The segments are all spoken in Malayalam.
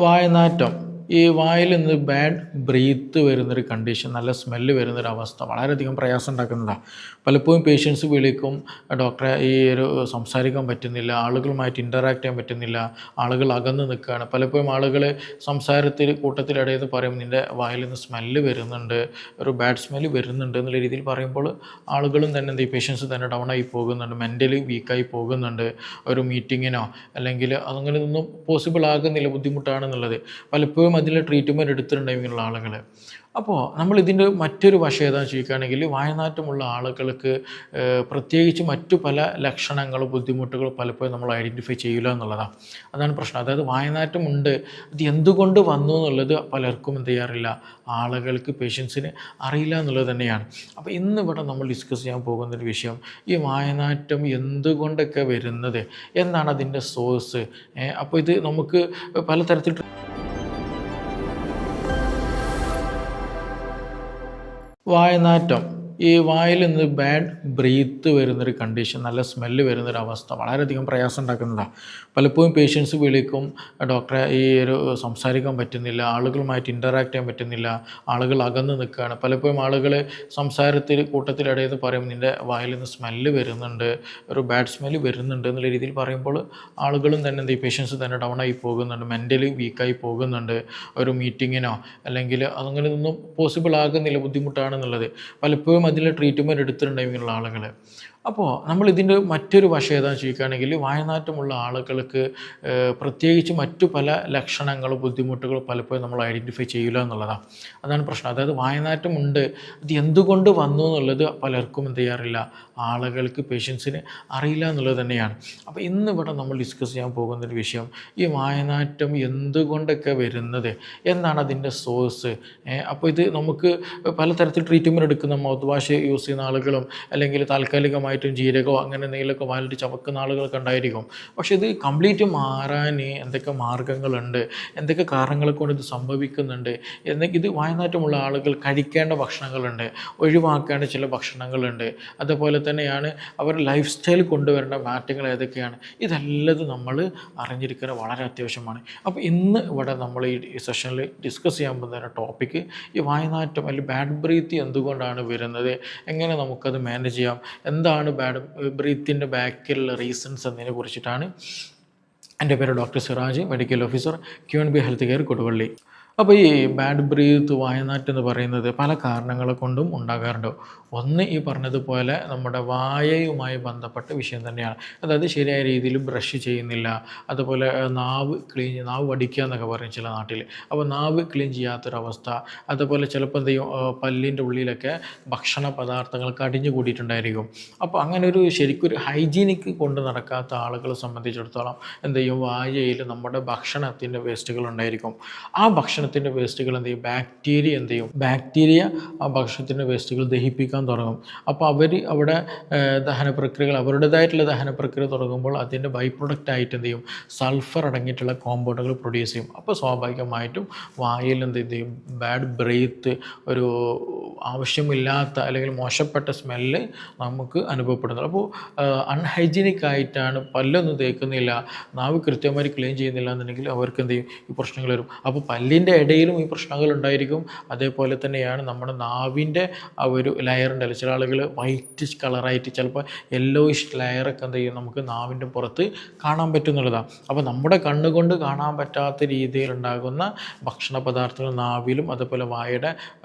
വായനാറ്റം ഈ വായിൽ നിന്ന് ബാഡ് ബ്രീത്ത് വരുന്നൊരു കണ്ടീഷൻ, നല്ല സ്മെല്ല് വരുന്നൊരവസ്ഥ വളരെയധികം പ്രയാസം ഉണ്ടാക്കുന്നതാണ്. പലപ്പോഴും പേഷ്യൻസ് വിളിക്കും, ഡോക്ടറെ ഈ ഒരു സംസാരിക്കാൻ പറ്റുന്നില്ല, ആളുകളുമായിട്ട് ഇൻ്ററാക്ട് ചെയ്യാൻ പറ്റുന്നില്ല, ആളുകൾ അകന്ന് നിൽക്കുകയാണ്. പലപ്പോഴും ആളുകൾ സംസാരത്തിൽ കൂട്ടത്തിലിടയിൽ പറയും, നിൻ്റെ വായിൽ നിന്ന് സ്മെല്ല് വരുന്നുണ്ട്, ഒരു ബാഡ് സ്മെല്ല് വരുന്നുണ്ട് എന്നുള്ള രീതിയിൽ പറയുമ്പോൾ ആളുകളും തന്നെ എന്ത് ചെയ്യും, പേഷ്യൻസ് തന്നെ ഡൗൺ ആയി പോകുന്നുണ്ട്, മെൻ്റലി വീക്കായി പോകുന്നുണ്ട്. ഒരു മീറ്റിങ്ങിനോ അല്ലെങ്കിൽ അങ്ങനെ ഒന്നും പോസിബിൾ ആകുന്നില്ല, ബുദ്ധിമുട്ടാണെന്നുള്ളത്. പലപ്പോഴും അതിൽ ട്രീറ്റ്മെൻറ്റ് എടുത്തിട്ടുണ്ടെങ്കിലുള്ള ആളുകൾ. അപ്പോൾ നമ്മളിതിൻ്റെ മറ്റൊരു വശം ഏതാണെന്ന് ചോദിക്കുകയാണെങ്കിൽ, വായനാറ്റമുള്ള ആളുകൾക്ക് പ്രത്യേകിച്ച് മറ്റു പല ലക്ഷണങ്ങളും ബുദ്ധിമുട്ടുകളും പലപ്പോഴും നമ്മൾ ഐഡൻറ്റിഫൈ ചെയ്യില്ല എന്നുള്ളതാണ്. അതാണ് പ്രശ്നം. അതായത് വായനാറ്റമുണ്ട്, ഇത് എന്തുകൊണ്ട് വന്നു എന്നുള്ളത് പലർക്കും എന്ത് ചെയ്യാറില്ല, ആളുകൾക്ക് പേഷ്യൻസിന് അറിയില്ല എന്നുള്ളത് തന്നെയാണ്. അപ്പോൾ ഇന്നിവിടെ നമ്മൾ ഡിസ്കസ് ചെയ്യാൻ പോകുന്നൊരു വിഷയം, ഈ വായനാറ്റം എന്തുകൊണ്ടൊക്കെ വരുന്നത്, എന്താണ് അതിൻ്റെ സോഴ്സ്. അപ്പോൾ ഇത് നമുക്ക് പലതരത്തിൽ വായനാറ്റം ഈ വായിൽ നിന്ന് ബാഡ് ബ്രീത്ത് വരുന്നൊരു കണ്ടീഷൻ, നല്ല സ്മെല്ല് വരുന്നൊരവസ്ഥ വളരെയധികം പ്രയാസം ഉണ്ടാക്കുന്നതാണ്. പലപ്പോഴും പേഷ്യൻസ് വിളിക്കും, ഡോക്ടറെ ഈ ഒരു സംസാരിക്കാൻ പറ്റുന്നില്ല, ആളുകളുമായിട്ട് ഇൻ്ററാക്ട് ചെയ്യാൻ പറ്റുന്നില്ല, ആളുകൾ അകന്ന് നിൽക്കുകയാണ്. പലപ്പോഴും ആളുകൾ സംസാരത്തിൽ കൂട്ടത്തിലിടയിൽ പറയും, നിൻ്റെ വായിൽ നിന്ന് സ്മെല്ല് വരുന്നുണ്ട്, ഒരു ബാഡ് സ്മെല്ല് വരുന്നുണ്ട് എന്നുള്ള രീതിയിൽ പറയുമ്പോൾ ആളുകളും തന്നെ എന്ത് ചെയ്യും, പേഷ്യൻസ് തന്നെ ഡൗൺ ആയി പോകുന്നുണ്ട്, മെൻ്റലി വീക്കായി പോകുന്നുണ്ട്. ഒരു മീറ്റിങ്ങിനോ അല്ലെങ്കിൽ അങ്ങനെ ഒന്നും പോസിബിൾ ആകുന്നില്ല, ബുദ്ധിമുട്ടാണെന്നുള്ളത്. പലപ്പോഴും അതിൽ ട്രീറ്റ്മെൻറ്റ് എടുത്തിട്ടുണ്ടെങ്കിലുള്ള ആളുകൾ. അപ്പോൾ നമ്മളിതിൻ്റെ മറ്റൊരു വശം ഏതാണെന്ന് ചോദിക്കുകയാണെങ്കിൽ, വായനാറ്റമുള്ള ആളുകൾക്ക് പ്രത്യേകിച്ച് മറ്റു പല ലക്ഷണങ്ങളും ബുദ്ധിമുട്ടുകളും പലപ്പോഴും നമ്മൾ ഐഡൻറ്റിഫൈ ചെയ്യില്ല എന്നുള്ളതാണ്. അതാണ് പ്രശ്നം. അതായത് വായനാറ്റമുണ്ട്, ഇത് എന്തുകൊണ്ട് വന്നു എന്നുള്ളത് പലർക്കും എന്ത് ചെയ്യാറില്ല, ആളുകൾക്ക് പേഷ്യൻസിന് അറിയില്ല എന്നുള്ളത് തന്നെയാണ്. അപ്പോൾ ഇന്നിവിടെ നമ്മൾ ഡിസ്കസ് ചെയ്യാൻ പോകുന്നൊരു വിഷയം, ഈ വായനാറ്റം എന്തുകൊണ്ടൊക്കെ വരുന്നത്, എന്താണ് അതിൻ്റെ സോഴ്സ്. അപ്പോൾ ഇത് നമുക്ക് പലതരത്തിൽ ട്രീറ്റ്മെൻറ്റ് എടുക്കുന്ന മൗത്ത് വാഷ് യൂസ് ചെയ്യുന്ന ആളുകളും അല്ലെങ്കിൽ താൽക്കാലികമായിട്ടും ജീരകമോ അങ്ങനെ എന്തെങ്കിലുമൊക്കെ വാലിട്ട് ചവക്കുന്ന ആളുകളൊക്കെ ഉണ്ടായിരിക്കും. പക്ഷേ ഇത് കംപ്ലീറ്റ് മാറാൻ എന്തൊക്കെ മാർഗ്ഗങ്ങളുണ്ട്, എന്തൊക്കെ കാരണങ്ങളെ കൊണ്ട് ഇത് സംഭവിക്കുന്നുണ്ട്, ഇത് വായനാറ്റമുള്ള ആളുകൾ കഴിക്കേണ്ട ഭക്ഷണങ്ങളുണ്ട്, ഒഴിവാക്കേണ്ട ചില ഭക്ഷണങ്ങളുണ്ട്, അതുപോലെ തന്നെയാണ് അവർ ലൈഫ് സ്റ്റൈൽ കൊണ്ടുവരേണ്ട മാറ്റങ്ങൾ ഏതൊക്കെയാണ്, ഇതെല്ലാം നമ്മൾ അറിഞ്ഞിരിക്കുന്നത് വളരെ അത്യാവശ്യമാണ്. അപ്പോൾ ഇന്ന് ഇവിടെ നമ്മൾ ഈ സെഷനിൽ ഡിസ്കസ് ചെയ്യാൻ പോകുന്ന ടോപ്പിക്ക്, ഈ വായനാറ്റം അല്ലെങ്കിൽ ബാഡ് ബ്രീത്ത് എന്തുകൊണ്ടാണ് വരുന്നത്, എങ്ങനെ നമുക്കത് മാനേജ് ചെയ്യാം, എന്താണ് ബാഡ് ബ്രീത്തിൻ്റെ ബാക്കിലുള്ള റീസൺസ് എന്നതിനെ കുറിച്ചിട്ടാണ്. എൻ്റെ പേര് doctor Siraj, medical officer, QNB health care, Koduvally. അപ്പോൾ ഈ ബാഡ് ബ്രീത്ത്, വായനാറ്റം എന്ന് പറയുന്നത് പല കാരണങ്ങളെ കൊണ്ടും ഉണ്ടാകാറുണ്ട്. ഒന്ന് ഈ പറഞ്ഞതുപോലെ നമ്മുടെ വായയുമായി ബന്ധപ്പെട്ട വിഷയം തന്നെയാണ്. അതായത് ശരിയായ രീതിയിൽ ബ്രഷ് ചെയ്യുന്നില്ല, അതുപോലെ നാവ് വടിക്കുക എന്നൊക്കെ പറയും ചില നാട്ടിൽ. അപ്പോൾ നാവ് ക്ലീൻ ചെയ്യാത്തൊരവസ്ഥ, അതുപോലെ ചിലപ്പോൾ എന്ത് ചെയ്യും, പല്ലിൻ്റെ ഉള്ളിലൊക്കെ ഭക്ഷണ പദാർത്ഥങ്ങൾ കടിഞ്ഞു കൂടിയിട്ടുണ്ടായിരിക്കും. അപ്പോൾ അങ്ങനെ ഒരു ശരിക്കും ഒരു ഹൈജീനിക്ക് കൊണ്ട് നടക്കാത്ത ആളുകളെ സംബന്ധിച്ചിടത്തോളം എന്ത് ചെയ്യും, വായയിൽ നമ്മുടെ ഭക്ഷണത്തിൻ്റെ വേസ്റ്റുകൾ ഉണ്ടായിരിക്കും. ആ ഭക്ഷണത്തിൻ്റെ വേസ്റ്റുകൾ എന്ത് ചെയ്യും, ബാക്ടീരിയ ആ ഭക്ഷണത്തിൻ്റെ വേസ്റ്റുകൾ ദഹിപ്പിക്കാൻ തുടങ്ങും. അപ്പോൾ അവർ അവിടെ അവരുടേതായിട്ടുള്ള ദഹന പ്രക്രിയ തുടങ്ങുമ്പോൾ അതിൻ്റെ ബൈ പ്രൊഡക്റ്റ് ആയിട്ട് എന്ത് ചെയ്യും, സൾഫർ അടങ്ങിയിട്ടുള്ള കോമ്പൗണ്ടുകൾ പ്രൊഡ്യൂസ് ചെയ്യും. അപ്പോൾ സ്വാഭാവികമായിട്ടും വായിൽ എന്ത് ചെയ്യും, ബാഡ് ബ്രീത്ത്, ഒരു ആവശ്യമില്ലാത്ത അല്ലെങ്കിൽ മോശപ്പെട്ട സ്മെല്ല് നമുക്ക് അനുഭവപ്പെടുന്നത്. അപ്പോൾ അൺഹൈജീനിക് ആയിട്ടാണ്, പല്ലൊന്നും തേക്കുന്നില്ല, നാവ് കൃത്യമായി ക്ലീൻ ചെയ്യുന്നില്ല എന്നുണ്ടെങ്കിൽ അവർക്ക് എന്ത് ചെയ്യും, ഈ പ്രശ്നങ്ങൾ വരും. അപ്പോൾ പല്ലിൻ്റെ ഇടയിലും ഈ പ്രശ്നങ്ങൾ ഉണ്ടായിരിക്കും. അതേപോലെ തന്നെയാണ് നമ്മുടെ നാവിൻ്റെ ആ ഒരു ലെയർ ഉണ്ടല്ലോ, ചില ആളുകൾ വൈറ്റ് കളറായിട്ട് ചിലപ്പോൾ യെല്ലോയിഷ് ലെയറൊക്കെ എന്ത് ചെയ്യും, നമുക്ക് നാവിൻ്റെ പുറത്ത് കാണാൻ പറ്റുന്നുള്ളതാണ്. അപ്പോൾ നമ്മുടെ കണ്ണുകൊണ്ട് കാണാൻ പറ്റാത്ത രീതിയിൽ ഉണ്ടാകുന്ന ഭക്ഷണ പദാർത്ഥങ്ങൾ നാവിലും അതുപോലെ വായുടെ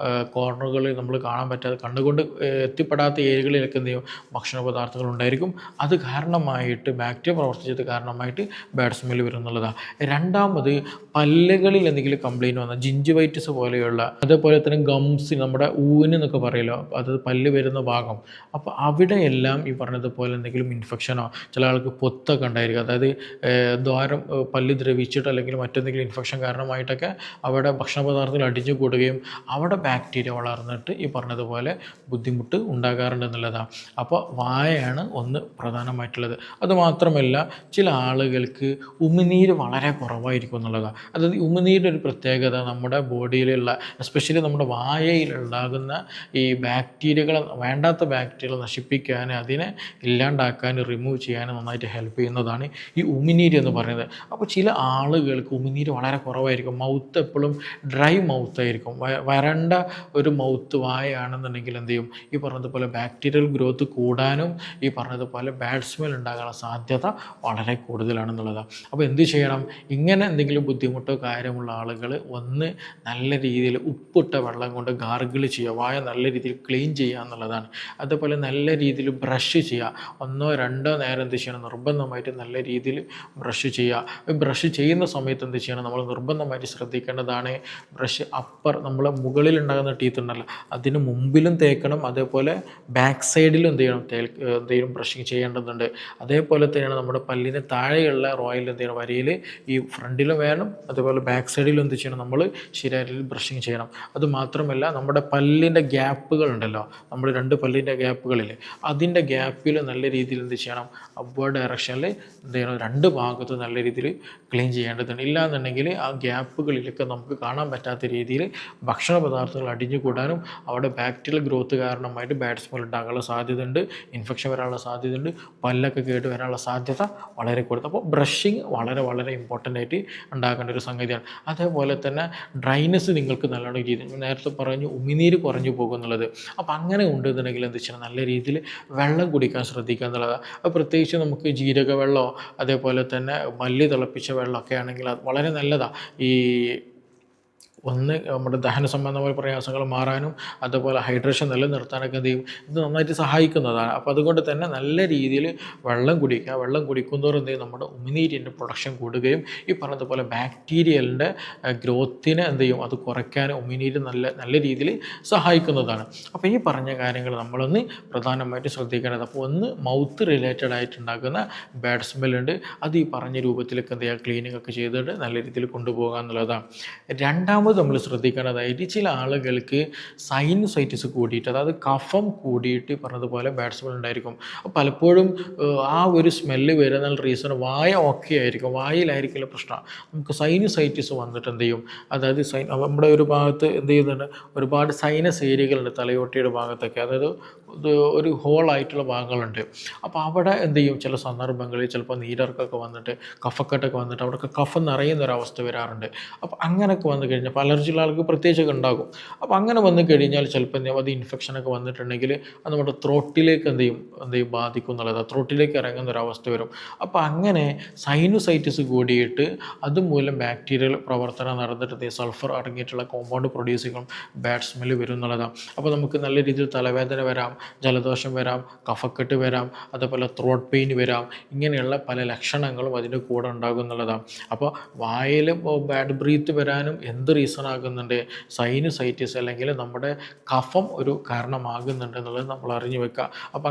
കോർണറുകളിൽ നമ്മൾ കാണാൻ പറ്റാതെ, കണ്ണുകൊണ്ട് എത്തിപ്പെടാത്ത ഏരിയകളിലൊക്കെ എന്ത് ചെയ്യും, ഭക്ഷണ പദാർത്ഥങ്ങൾ ഉണ്ടായിരിക്കും. അത് കാരണമായിട്ട് ബാക്ടീരിയ പ്രവർത്തിച്ചത് കാരണമായിട്ട് ബാഡ് സ്മെല്ല് വരും എന്നുള്ളതാണ്. രണ്ടാമത്, പല്ലുകളിൽ എന്തെങ്കിലും കംപ്ലയിൻറ്റ് വന്നാൽ, ജിഞ്ചിവൈറ്റിസ് പോലെയുള്ള, അതേപോലെ തന്നെ ഗംസ്, നമ്മുടെ ഊന് എന്നൊക്കെ പറയുമല്ലോ, അത് പല്ല് വരുന്ന ഭാഗം, അപ്പോൾ അവിടെയെല്ലാം ഈ പറഞ്ഞതുപോലെ എന്തെങ്കിലും ഇൻഫെക്ഷനോ, ചില ആൾക്ക് പൊത്തൊക്കെ ഉണ്ടായിരിക്കും, അതായത് ദ്വാരം പല്ല് ദ്രവിച്ചിട്ട് അല്ലെങ്കിൽ മറ്റെന്തെങ്കിലും ഇൻഫെക്ഷൻ കാരണമായിട്ടൊക്കെ അവിടെ ഭക്ഷണ പദാർത്ഥങ്ങൾ അടിഞ്ഞു കൂടുകയും അവിടെ ബാക്ടീരിയ വളർന്നിട്ട് ഈ പറഞ്ഞതുപോലെ ബുദ്ധിമുട്ട് ഉണ്ടാകാറുണ്ട് എന്നുള്ളതാണ്. അപ്പോൾ വായയാണ് ഒന്ന് പ്രധാനമായിട്ടുള്ളത്. അതുമാത്രമല്ല ചില ആളുകൾക്ക് ഉമിനീര് വളരെ കുറവായിരിക്കും എന്നുള്ളതാണ്. അതായത് ഉമിനീരിൻ്റെ ഒരു പ്രത്യേകത നമ്മുടെ ബോഡിയിലുള്ള എസ്പെഷ്യലി നമ്മുടെ വായയിലുണ്ടാകുന്ന ഈ ബാക്ടീരിയകൾ, വേണ്ടാത്ത ബാക്ടീരിയകൾ നശിപ്പിക്കാൻ, അതിനെ ഇല്ലാണ്ടാക്കാൻ, റിമൂവ് ചെയ്യാൻ നന്നായിട്ട് ഹെൽപ്പ് ചെയ്യുന്നതാണ് ഈ ഉമിനീര് എന്ന് പറയുന്നത്. അപ്പോൾ ചില ആളുകൾക്ക് ഉമിനീര് വളരെ കുറവായിരിക്കും. മൗത്ത് എപ്പോഴും ഡ്രൈ മൗത്തായിരിക്കും. വരണ്ട ഒരു മൗത്ത് വായയാണെന്നുണ്ടെങ്കിൽ എന്ത് ചെയ്യും, ഈ പറഞ്ഞതുപോലെ ബാക്ടീരിയൽ ഗ്രോത്ത് കൂടാനും ഈ പറഞ്ഞതുപോലെ ബാഡ് സ്മെൽ ഉണ്ടാകാനുള്ള സാധ്യത വളരെ കൂടുതലാണെന്നുള്ളതാണ്. അപ്പോൾ എന്ത് ചെയ്യണം, ഇങ്ങനെ എന്തെങ്കിലും ബുദ്ധിമുട്ടോ കാര്യമുള്ള ആളുകൾ ഒന്ന് നല്ല രീതിയിൽ ഉപ്പിട്ട വെള്ളം കൊണ്ട് ഗാർഗിൾ ചെയ്യുക, വായ നല്ല രീതിയിൽ ക്ലീൻ ചെയ്യുക എന്നുള്ളതാണ്. അതുപോലെ നല്ല രീതിയിൽ ബ്രഷ് ചെയ്യുക. 1-2 നേരം എന്ത് ചെയ്യണം, നിർബന്ധമായിട്ട് നല്ല രീതിയിൽ ബ്രഷ് ചെയ്യുക. ബ്രഷ് ചെയ്യുന്ന സമയത്ത് എന്ത് ചെയ്യണം, നമ്മൾ നിർബന്ധമായിട്ട് ശ്രദ്ധിക്കേണ്ടതാണ് ബ്രഷ് നമ്മൾ മുകളിലുണ്ടാകുന്ന ടീത്ത് ഉണ്ടല്ലോ അതിന് മുമ്പിലും തേക്കണം, അതേപോലെ ബാക്ക് സൈഡിലും എന്ത് ചെയ്യണം ബ്രഷിങ് ചെയ്യേണ്ടതുണ്ട്. അതേപോലെ തന്നെയാണ് നമ്മുടെ പല്ലിന് താഴെയുള്ള റോയിൽ എന്ത് ചെയ്യണം, വരിയിൽ ഈ ഫ്രണ്ടിലും വേണം, അതേപോലെ ബാക്ക് സൈഡിലും എന്ത് ചെയ്യണം, നമ്മൾ ശരിയായ ബ്രഷിങ് ചെയ്യണം. അതുമാത്രമല്ല നമ്മുടെ പല്ലിൻ്റെ ഗ്യാപ്പുകൾ ഉണ്ടല്ലോ, നമ്മൾ 2 പല്ലിൻ്റെ ഗ്യാപ്പുകളിൽ അതിൻ്റെ ഗ്യാപ്പിൽ നല്ല രീതിയിൽ എന്ത് ചെയ്യണം, അപ്വേർഡ് ഡയറക്ഷനിൽ എന്ത് ചെയ്യണം, 2 ഭാഗത്തും നല്ല രീതിയിൽ ക്ലീൻ ചെയ്യേണ്ടതുണ്ട്. ഇല്ലാന്നുണ്ടെങ്കിൽ ആ ഗ്യാപ്പുകളിലൊക്കെ നമുക്ക് കാണാൻ പറ്റാത്ത രീതിയിൽ ഭക്ഷണ പദാർത്ഥങ്ങൾ അടിഞ്ഞു കൂടാനും അവിടെ ബാക്ടീരിയൽ ഗ്രോത്ത് കാരണമായിട്ട് ബാഡ് സ്മെൽ ഉണ്ടാകാനുള്ള സാധ്യതയുണ്ട്, ഇൻഫെക്ഷൻ വരാനുള്ള സാധ്യതയുണ്ട്, പല്ലൊക്കെ കേട്ട് വരാനുള്ള സാധ്യത വളരെ കൂടുതൽ. അപ്പോൾ ബ്രഷിങ് വളരെ വളരെ ഇമ്പോർട്ടൻ്റ് ആയിട്ട് ഉണ്ടാക്കേണ്ട ഒരു സംഗതിയാണ്. അതേപോലെ തന്നെ ഡ്രൈനെസ് നിങ്ങൾക്ക് നല്ലോണം രീതി, നേരത്തെ പറഞ്ഞു ഉമിനീര് കുറഞ്ഞു പോകുന്നുള്ളത്. അപ്പോൾ അങ്ങനെ ഉണ്ടെന്നുണ്ടെങ്കിൽ എന്ത് ചെയ്യണം, നല്ല രീതിയിൽ വെള്ളം കുടിക്കാൻ ശ്രദ്ധിക്കുക എന്നുള്ളതാണ്. അപ്പോൾ പ്രത്യേകിച്ച് നമുക്ക് ജീരക വെള്ളമോ അതേപോലെ തന്നെ മല്ലി തിളപ്പിച്ച വെള്ളമൊക്കെ ആണെങ്കിൽ അത് വളരെ നല്ലതാണ്. ഈ നമ്മുടെ ദഹന സംബന്ധമായ പ്രയാസങ്ങൾ മാറാനും അതുപോലെ ഹൈഡ്രേഷൻ നിലനിർത്താനൊക്കെ എന്ത് ചെയ്യും, ഇത് നന്നായിട്ട് സഹായിക്കുന്നതാണ്. അപ്പോൾ അതുകൊണ്ട് തന്നെ നല്ല രീതിയിൽ വെള്ളം കുടിക്കുക. വെള്ളം കുടിക്കുന്നതോറും എന്ത് ചെയ്യും, നമ്മുടെ ഉമിനീരിൻ്റെ പ്രൊഡക്ഷൻ കൂടുകയും ഈ പറഞ്ഞതുപോലെ ബാക്ടീരിയലിൻ്റെ ഗ്രോത്തിനെ എന്ത് ചെയ്യും, അത് കുറയ്ക്കാൻ ഉമിനീര് നല്ല രീതിയിൽ സഹായിക്കുന്നതാണ്. അപ്പോൾ ഈ പറഞ്ഞ കാര്യങ്ങൾ നമ്മളൊന്ന് പ്രധാനമായിട്ട് ശ്രദ്ധിക്കേണ്ടത്. അപ്പോൾ ഒന്ന് മൗത്ത് റിലേറ്റഡ് ആയിട്ടുണ്ടാക്കുന്ന ബാഡ് സ്മെല്ലുണ്ട്, അത് ഈ പറഞ്ഞ രൂപത്തിലൊക്കെ എന്ത് ചെയ്യുക, ക്ലീനിങ് ഒക്കെ ചെയ്തിട്ട് നല്ല രീതിയിൽ കൊണ്ടുപോകുക എന്നുള്ളതാണ്. രണ്ടാമത് നമ്മൾ ശ്രദ്ധിക്കേണ്ടതായിട്ട് ചില ആളുകൾക്ക് സൈനുസൈറ്റിസ് കൂടിയിട്ട്, അതായത് കഫം കൂടിയിട്ട് പറഞ്ഞതുപോലെ ബാഡ് സ്മെൽ ഉണ്ടായിരിക്കും. പലപ്പോഴും ആ ഒരു സ്മെല്ല് വരുന്ന റീസൺ വായ ഓക്കെ ആയിരിക്കും, വായിലായിരിക്കില്ല പ്രശ്നം. നമുക്ക് സൈനുസൈറ്റിസ് വന്നിട്ട് എന്ത് ചെയ്യും, അതായത് നമ്മുടെ ഒരു ഭാഗത്ത് എന്ത് ചെയ്യുന്നുണ്ട്, ഒരുപാട് സൈനസ് ഏരിയകളുണ്ട് തലയോട്ടിയുടെ ഭാഗത്തൊക്കെ, അതായത് ഒരു ഹോളായിട്ടുള്ള ഭാഗങ്ങളുണ്ട്. അപ്പോൾ അവിടെ എന്ത് ചെയ്യും, ചില സന്ദർഭങ്ങളിൽ ചിലപ്പോൾ നീരിറക്കൊക്കെ വന്നിട്ട് കഫക്കെട്ടൊക്കെ വന്നിട്ട് അവിടെയൊക്കെ കഫം നിറയുന്നൊരവസ്ഥ വരാറുണ്ട്. അപ്പോൾ അങ്ങനെയൊക്കെ വന്നു കഴിഞ്ഞാൽ അലർജിയുള്ള ആൾക്ക് പ്രത്യേകിച്ചൊക്കെ ഉണ്ടാകും. അപ്പോൾ അങ്ങനെ വന്നു കഴിഞ്ഞാൽ ചിലപ്പോൾ എന്ത് ചെയ്യും, അത് ഇൻഫെക്ഷനൊക്കെ വന്നിട്ടുണ്ടെങ്കിൽ അത് നമ്മുടെ ത്രോട്ടിലേക്ക് എന്ത് ചെയ്യും ബാധിക്കും എന്നുള്ളത്, ത്രോട്ടിലേക്ക് ഇറങ്ങുന്നൊരവസ്ഥ വരും. അപ്പോൾ അങ്ങനെ സൈനുസൈറ്റിസ് കൂടിയിട്ട് അതുമൂലം ബാക്ടീരിയൽ പ്രവർത്തനം നടന്നിട്ട് സൾഫർ അടങ്ങിയിട്ടുള്ള കോമ്പൗണ്ട് പ്രൊഡ്യൂസ് ചെയ്യും, ബാഡ് സ്മെല്ല് വരും എന്നുള്ളതാണ്. അപ്പോൾ നമുക്ക് നല്ല രീതിയിൽ തലവേദന വരാം, ജലദോഷം വരാം, കഫക്കെട്ട് വരാം, അതേപോലെ ത്രോട്ട് പെയിൻ വരാം. ഇങ്ങനെയുള്ള പല ലക്ഷണങ്ങളും അതിൻ്റെ കൂടെ ഉണ്ടാകും എന്നുള്ളതാണ്. അപ്പോൾ വായിൽ ബാഡ് ബ്രീത്ത് വരാനും എന്ത് റീസൺ ആകുന്നുണ്ട്, സൈനുസൈറ്റിസ് അല്ലെങ്കിൽ നമ്മുടെ കഫം ഒരു കാരണമാകുന്നുണ്ട് എന്നുള്ളത് നമ്മൾ അറിഞ്ഞു വെക്കുക. അപ്പോൾ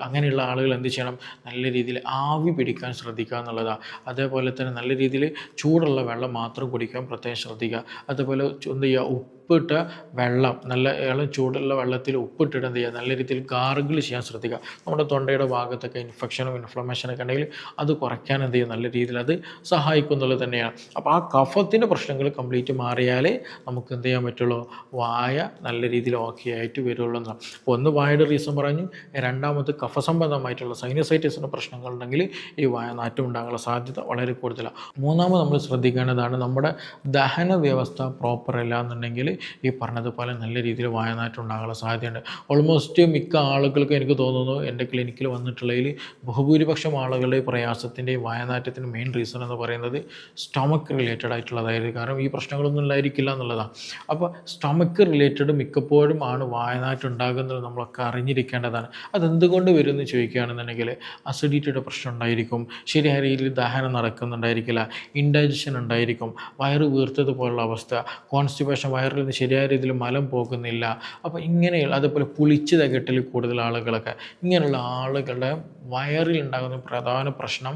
അങ്ങനെയുള്ള ആളുകൾ എന്ത് ചെയ്യണം, നല്ല രീതിയിൽ ആവി പിടിക്കാൻ ശ്രദ്ധിക്കുക എന്നുള്ളതാണ്. അതേപോലെ തന്നെ നല്ല രീതിയിൽ ചൂടുള്ള വെള്ളം മാത്രം കുടിക്കാൻ പ്രത്യേകം ശ്രദ്ധിക്കുക. അതേപോലെ എന്ത് ചെയ്യുക, ഉപ്പിട്ട വെള്ളം, നല്ല ഇളം ചൂടുള്ള വെള്ളത്തിൽ ഉപ്പിട്ടിട്ട് എന്ത് ചെയ്യുക, നല്ല രീതിയിൽ ഗാർഗിൾ ചെയ്യാൻ ശ്രദ്ധിക്കുക. നമ്മുടെ തൊണ്ടയുടെ ഭാഗത്തൊക്കെ ഇൻഫെക്ഷനും ഇൻഫ്ലമേഷനൊക്കെ ഉണ്ടെങ്കിൽ അത് കുറയ്ക്കാൻ എന്ത് ചെയ്യും, നല്ല രീതിയിൽ അത് സഹായിക്കുന്നുള്ളത് തന്നെയാണ്. അപ്പോൾ ആ കഫത്തിൻ്റെ പ്രശ്നങ്ങൾ കംപ്ലീറ്റ് മാറിയാലേ നമുക്ക് എന്ത് ചെയ്യാൻ പറ്റുള്ളൂ, വായ നല്ല രീതിയിൽ ഓക്കെ ആയിട്ട് വരുള്ളൂ എന്നാണ്. അപ്പോൾ ഒന്ന് വായയുടെ റീസൺ പറഞ്ഞു, രണ്ടാമത് കഫസംബന്ധമായിട്ടുള്ള സൈനസൈറ്റിസിൻ്റെ പ്രശ്നങ്ങളുണ്ടെങ്കിൽ ഈ വായ നാറ്റം ഉണ്ടാകാനുള്ള സാധ്യത വളരെ കൂടുതലാണ്. മൂന്നാമത് നമ്മൾ ശ്രദ്ധിക്കേണ്ടതാണ്, നമ്മുടെ ദഹന വ്യവസ്ഥ പ്രോപ്പർ അല്ല എന്നുണ്ടെങ്കിൽ ഈ പറഞ്ഞതുപോലെ നല്ല രീതിയിൽ വായനാറ്റം ഉണ്ടാകാനുള്ള സാധ്യതയുണ്ട്. ഓൾമോസ്റ്റ് മിക്ക ആളുകൾക്കും എനിക്ക് തോന്നുന്നു എൻ്റെ ക്ലിനിക്കിൽ വന്നിട്ടുള്ളതിൽ ബഹുഭൂരിപക്ഷം ആളുകളുടെ പ്രയാസത്തിൻ്റെ വായനാറ്റത്തിൻ്റെ മെയിൻ റീസൺ എന്ന് പറയുന്നത് സ്റ്റൊമക്ക് റിലേറ്റഡ് ആയിട്ടുള്ളതായിരുന്നു. കാരണം ഈ പ്രശ്നങ്ങളൊന്നും ഉണ്ടായിരിക്കില്ല എന്നുള്ളതാണ്. അപ്പോൾ സ്റ്റൊമക്ക് റിലേറ്റഡ് മിക്കപ്പോഴും ആണ് വായനാറ്റം ഉണ്ടാകുന്നത്, നമ്മളൊക്കെ അറിഞ്ഞിരിക്കേണ്ടതാണ്. അതെന്തുകൊണ്ട് വരും എന്ന് ചോദിക്കുകയാണെന്നുണ്ടെങ്കിൽ അസിഡിറ്റിയുടെ പ്രശ്നം ഉണ്ടായിരിക്കും, ശരിയായ രീതിയിൽ ദഹനം നടക്കുന്നുണ്ടായിരിക്കില്ല, ഇൻഡൈജഷൻ ഉണ്ടായിരിക്കും, വയറ് വീർത്തതുപോലുള്ള അവസ്ഥ, കോൺസ്റ്റിപ്പേഷൻ, വയറിൽ നിന്ന് ശരിയായ രീതിയിൽ മലം പോകുന്നില്ല. അപ്പോൾ ഇങ്ങനെയുള്ള അതേപോലെ പുളിച്ച് തകട്ടൽ കൂടുതൽ ആളുകളൊക്കെ, ഇങ്ങനെയുള്ള ആളുകളുടെ വയറിലുണ്ടാകുന്ന പ്രധാന പ്രശ്നം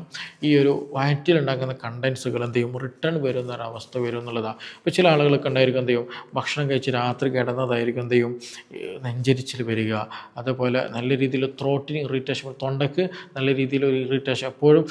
ഈ ഒരു വയറ്റിലുണ്ടാകുന്ന കണ്ടൻസുകൾ എന്ത് ചെയ്യും റിട്ടേൺ വരുന്ന ഒരവസ്ഥ വരും എന്നുള്ളതാണ്. ഇപ്പോൾ ചില ആളുകളൊക്കെ ഉണ്ടായിരിക്കും എന്ത് ചെയ്യും ഭക്ഷണം കഴിച്ച് രാത്രി കിടന്നതായിരിക്കും എന്ത് ചെയ്യും നെഞ്ചരിച്ചിൽ വരിക, അതേപോലെ നല്ല രീതിയിൽ ത്രോട്ടിന് ഇറിറ്റേഷൻ, തൊണ്ടയ്ക്ക് നല്ല രീതിയിൽ ഒരു ഇറിറ്റേഷൻ, എപ്പോഴും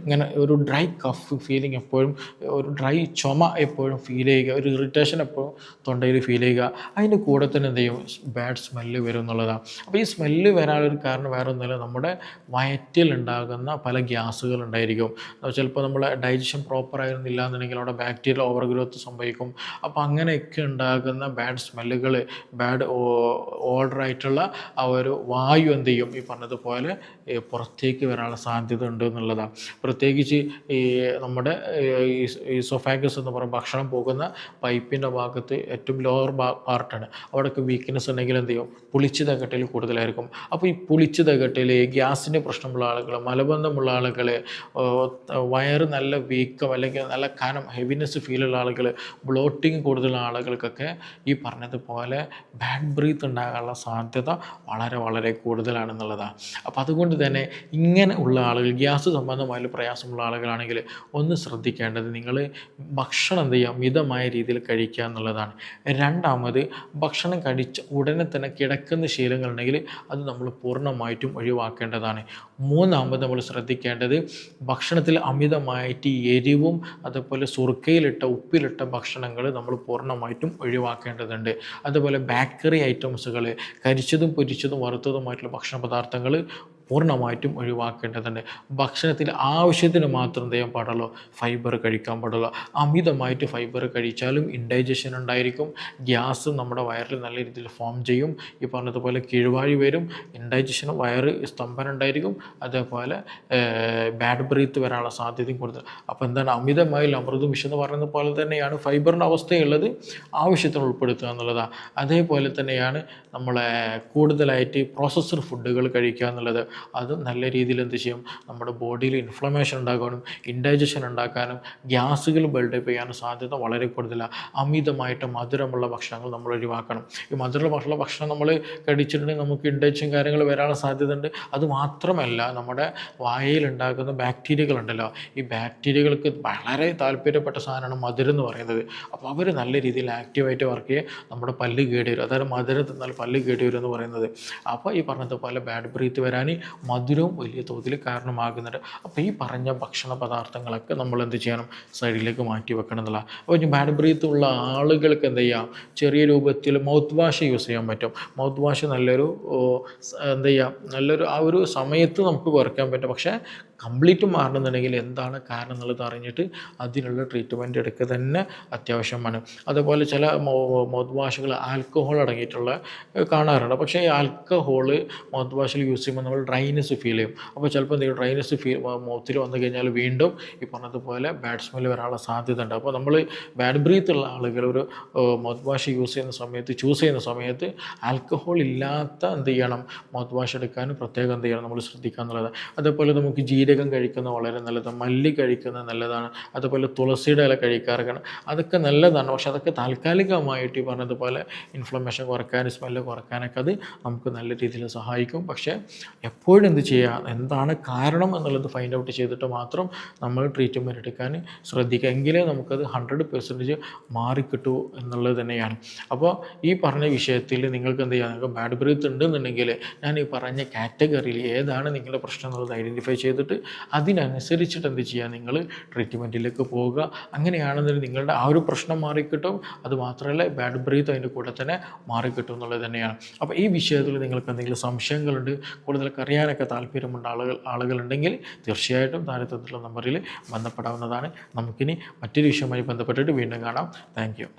ഇങ്ങനെ ഒരു ഡ്രൈ കഫ് ഫീലിംഗ്, എപ്പോഴും ഒരു ഡ്രൈ ചുമ എപ്പോഴും ഫീൽ ചെയ്യുക, ഒരു ഇറിറ്റേഷൻ എപ്പോഴും തൊണ്ടയിൽ ഫീൽ ചെയ്യുക. അതിൻ്റെ കൂടെ തന്നെ എന്ത് ചെയ്യും ബാഡ് സ്മെല്ല് വരും എന്നുള്ളതാണ്. അപ്പോൾ ഈ സ്മെല്ല് വരാനൊരു കാരണം വേറെ ഒന്നുമില്ല, നമ്മുടെ വയറ്റിലുണ്ടാകുന്ന പല ഗ്യാസുകൾ ഉണ്ടായിരിക്കും. ചിലപ്പോൾ നമ്മൾ ഡൈജഷൻ പ്രോപ്പറായിരുന്നില്ല എന്നുണ്ടെങ്കിൽ അവിടെ ബാക്ടീരിയൽ ഓവർ ഗ്രോത്ത് സംഭവിക്കും. അപ്പോൾ അങ്ങനെയൊക്കെ ഉണ്ടാകുന്ന ബാഡ് സ്മെല്ലുകൾ, ബാഡ് ഓർഡറായിട്ടുള്ള ആ ഒരു വായു എന്ത് ചെയ്യും ഈ പറഞ്ഞതുപോലെ പുറത്തേക്ക് വരാനുള്ള സാധ്യത ഉണ്ട് എന്നുള്ളതാണ്. പ്രത്യേകിച്ച് ഈ നമ്മുടെ ഈസോഫാഗസ് എന്ന് പറയുന്ന ഭക്ഷണം പോകുന്ന പൈപ്പിൻ്റെ ഭാഗത്ത് ഏറ്റവും ലോവർ പാർട്ടാണ്, അവിടെയൊക്കെ വീക്ക്നെസ് ഉണ്ടെങ്കിൽ എന്ത് ചെയ്യും പുളിച്ച് തകട്ടൽ കൂടുതലായിരിക്കും. അപ്പോൾ ഈ പുളിച്ച് തകട്ടൽ, ഗ്യാസിൻ്റെ പ്രശ്നമുള്ള ആളുകൾ, മലബന്ധമുള്ള ആളുകൾ, വയറ് നല്ല വീക്കം അല്ലെങ്കിൽ നല്ല കനം ഹെവിനെസ് ഫീലുള്ള ആളുകൾ, ബ്ലോട്ടിങ് കൂടുതലുള്ള ആളുകൾക്കൊക്കെ ഈ പറഞ്ഞതുപോലെ ബാഡ് ബ്രീത്ത് ഉണ്ടാകാനുള്ള സാധ്യത വളരെ വളരെ കൂടുതലാണെന്നുള്ളതാണ്. അപ്പോൾ അതുകൊണ്ട് തന്നെ ഇങ്ങനെ ഉള്ള ആളുകൾ, ഗ്യാസ് സംബന്ധമായ പ്രയാസമുള്ള ആളുകളാണെങ്കിൽ ഒന്ന് ശ്രദ്ധിക്കേണ്ടത് നിങ്ങൾ ഭക്ഷണം എന്ത് ചെയ്യുക മിതമായ രീതിയിൽ കഴിക്കുക എന്നുള്ളതാണ്. രണ്ടാമത് ഭക്ഷണം കഴിച്ച ഉടനെ തന്നെ കിടക്കുന്ന ശീലങ്ങളുണ്ടെങ്കിൽ അത് നമ്മൾ പൂർണ്ണമായിട്ടും ഒഴിവാക്കേണ്ടതാണ്. മൂന്നാമത് നമ്മൾ ശ്രദ്ധിക്കേണ്ടത് ഭക്ഷണത്തിൽ അമിതമായിട്ട് എരിവും അതുപോലെ സുർക്കയിലിട്ട ഉപ്പിലിട്ട ഭക്ഷണങ്ങൾ നമ്മൾ പൂർണ്ണമായിട്ടും ഒഴിവാക്കേണ്ടതുണ്ട്. അതുപോലെ ബേക്കറി ഐറ്റംസുകൾ, കരിച്ചതും പൊരിച്ചതും വറുത്തതുമായിട്ടുള്ള ഭക്ഷണ പദാർത്ഥങ്ങൾ പൂർണ്ണമായിട്ടും ഒഴിവാക്കേണ്ടതുണ്ട്. ഭക്ഷണത്തിൽ ആവശ്യത്തിന് മാത്രം എന്ത് ചെയ്യാൻ പാടുള്ളൂ ഫൈബർ കഴിക്കാൻ പാടുള്ളൂ. അമിതമായിട്ട് ഫൈബർ കഴിച്ചാലും ഇൻഡൈജഷൻ ഉണ്ടായിരിക്കും, ഗ്യാസ് നമ്മുടെ വയറിൽ നല്ല രീതിയിൽ ഫോം ചെയ്യും, ഈ പറഞ്ഞതുപോലെ കീഴ്വാഴി വരും, ഇൻഡൈജഷനും വയറ് സ്തംഭനം ഉണ്ടായിരിക്കും, അതേപോലെ ബാഡ് ബ്രീത്ത് വരാനുള്ള സാധ്യതയും കൂടുതൽ. അപ്പോൾ എന്താണ് അമിതമായി അമൃതും വിഷം എന്ന് പറയുന്നത് പോലെ തന്നെയാണ് ഫൈബറിൻ്റെ അവസ്ഥയുള്ളത്, ആവശ്യത്തിന് ഉൾപ്പെടുത്തുക എന്നുള്ളതാണ്. അതേപോലെ തന്നെയാണ് നമ്മളെ കൂടുതലായിട്ട് പ്രോസസ്സർ ഫുഡുകൾ കഴിക്കുക എന്നുള്ളത്. അത് നല്ല രീതിയിൽ എന്ത് ചെയ്യും നമ്മുടെ ബോഡിയിൽ ഇൻഫ്ലമേഷൻ ഉണ്ടാക്കാനും ഇൻഡൈജഷൻ ഉണ്ടാക്കാനും ഗ്യാസുകൾ ബിൽഡപ്പ് ചെയ്യാനും സാധ്യത വളരെ കൂടുതലാണ്. അമിതമായിട്ട് മധുരമുള്ള ഭക്ഷണങ്ങൾ നമ്മൾ ഒഴിവാക്കണം. ഈ മധുരമുള്ള ഭക്ഷണം നമ്മൾ കഴിച്ചിട്ടുണ്ടെങ്കിൽ നമുക്ക് ഇൻഡൈജഷൻ കാര്യങ്ങൾ വരാനുള്ള സാധ്യത ഉണ്ട്. അതുമാത്രമല്ല നമ്മുടെ വായയിൽ ഉണ്ടാകുന്ന ബാക്ടീരിയകളുണ്ടല്ലോ, ഈ ബാക്ടീരിയകൾക്ക് വളരെ താല്പര്യപ്പെട്ട സാധനമാണ് മധുരം എന്ന് പറയുന്നത്. അപ്പോൾ അവർ നല്ല രീതിയിൽ ആക്റ്റീവായിട്ട് വർക്ക് ചെയ്യുക, നമ്മുടെ പല്ല് കേടി വരും. അതായത് മധുരം തിന്നാൽ പല്ല് കേടി വരും എന്ന് പറയുന്നത്. അപ്പോൾ ഈ പറഞ്ഞതുപോലെ ബാഡ് ബ്രീത്ത് വരാൻ മധുരവും വലിയ തോതിൽ കാരണമാകുന്നുണ്ട്. അപ്പോൾ ഈ പറഞ്ഞ ഭക്ഷണ പദാർത്ഥങ്ങളൊക്കെ നമ്മൾ എന്ത് ചെയ്യണം സൈഡിലേക്ക് മാറ്റി വെക്കണം എന്നുള്ള. അപ്പോൾ ഇനി ബാഡ് ബ്രീത്ത് ഉള്ള ആളുകൾക്ക് എന്ത് ചെയ്യാം ചെറിയ രൂപത്തിൽ മൗത്ത് വാഷ് യൂസ് ചെയ്യാൻ പറ്റും. മൗത്ത് വാഷ് നല്ലൊരു എന്ത് ചെയ്യാം നല്ലൊരു ആ ഒരു സമയത്ത് നമുക്ക് കുറയ്ക്കാൻ പറ്റും. പക്ഷേ കംപ്ലീറ്റ് മാറണമെന്നുണ്ടെങ്കിൽ എന്താണ് കാരണം എന്നുള്ളത് അറിഞ്ഞിട്ട് അതിനുള്ള ട്രീറ്റ്മെൻറ്റ് എടുക്കുക തന്നെ അത്യാവശ്യമാണ്. അതുപോലെ ചില മൗത്ത് വാഷുകൾ ആൽക്കഹോൾ അടങ്ങിയിട്ടുള്ള കാണാറുണ്ട്. പക്ഷേ ഈ ആൽക്കഹോള് മൗത്ത് വാഷിൽ യൂസ് ചെയ്യുമ്പോൾ നമ്മൾ ഡ്രൈനെസ് ഫീൽ ചെയ്യും. അപ്പോൾ ചിലപ്പോൾ എന്തെങ്കിലും ഡ്രൈനെസ് മൗത്തിൽ വന്നു കഴിഞ്ഞാൽ വീണ്ടും ഈ പറഞ്ഞതുപോലെ ബാഡ് സ്മെൽ വരാനുള്ള സാധ്യത ഉണ്ട്. അപ്പോൾ നമ്മൾ ബാഡ് ബ്രീത്ത് ഉള്ള ആളുകൾ ഒരു മൗത്ത് വാഷ് ചൂസ് ചെയ്യുന്ന സമയത്ത് ആൽക്കഹോൾ ഇല്ലാത്ത എന്ത് ചെയ്യണം മൗത്ത് വാഷ് എടുക്കാനും പ്രത്യേകം എന്ത് ചെയ്യണം നമ്മൾ ശ്രദ്ധിക്കുക എന്നുള്ളത്. അതേപോലെ നമുക്ക് ജീരകം കഴിക്കുന്നത് വളരെ നല്ലതാണ്, മല്ലി കഴിക്കുന്നത് നല്ലതാണ്, അതുപോലെ തുളസിയുടെ ഇല കഴിക്കാറുണ്ട്, അതൊക്കെ നല്ലതാണ്. പക്ഷെ അതൊക്കെ താൽക്കാലികമായിട്ട് ഈ പറഞ്ഞതുപോലെ ഇൻഫ്ലമേഷൻ കുറയ്ക്കാനും സ്മെല്ല് കുറയ്ക്കാനൊക്കെ അത് നമുക്ക് നല്ല രീതിയിൽ സഹായിക്കും. പക്ഷേ എപ്പോഴും എന്ത് ചെയ്യുക എന്താണ് കാരണം എന്നുള്ളത് ഫൈൻഡ് ഔട്ട് ചെയ്തിട്ട് മാത്രം നമ്മൾ ട്രീറ്റ്മെൻറ്റ് എടുക്കാൻ ശ്രദ്ധിക്കുക. എങ്കിലേ നമുക്കത് 100% മാറിക്കിട്ടൂ എന്നുള്ളത് തന്നെയാണ്. അപ്പോൾ ഈ പറഞ്ഞ വിഷയത്തിൽ നിങ്ങൾക്ക് എന്ത് ചെയ്യാം, നിങ്ങൾക്ക് ബാഡ് ബ്രീത്ത് ഉണ്ടെന്നുണ്ടെങ്കിൽ ഞാൻ ഈ പറഞ്ഞ കാറ്റഗറിയിൽ ഏതാണ് നിങ്ങളുടെ പ്രശ്നം എന്നുള്ളത് ഐഡൻറ്റിഫൈ ചെയ്തിട്ട് അതിനനുസരിച്ചിട്ട് എന്ത് ചെയ്യുക നിങ്ങൾ ട്രീറ്റ്മെൻറ്റിലേക്ക് പോവുക. അങ്ങനെയാണെന്നുണ്ടെങ്കിൽ നിങ്ങളുടെ ആ ഒരു പ്രശ്നം മാറിക്കിട്ടും. അതുമാത്രമല്ല ബാഡ് ബ്രീത്ത് അതിൻ്റെ കൂടെ തന്നെ മാറിക്കിട്ടും എന്നുള്ളത് തന്നെയാണ്. അപ്പോൾ ഈ വിഷയത്തിൽ നിങ്ങൾക്ക് എന്തെങ്കിലും സംശയങ്ങളുണ്ട്, കൂടുതലൊക്കെ അറിയാനൊക്കെ താല്പര്യമുണ്ട് ആളുകളുണ്ടെങ്കിൽ തീർച്ചയായിട്ടും താഴത്തുള്ള നമ്പറിൽ ബന്ധപ്പെടാവുന്നതാണ്. നമുക്കിനി മറ്റൊരു വിഷയവുമായി ബന്ധപ്പെട്ടിട്ട് വീണ്ടും കാണാം. Thank you.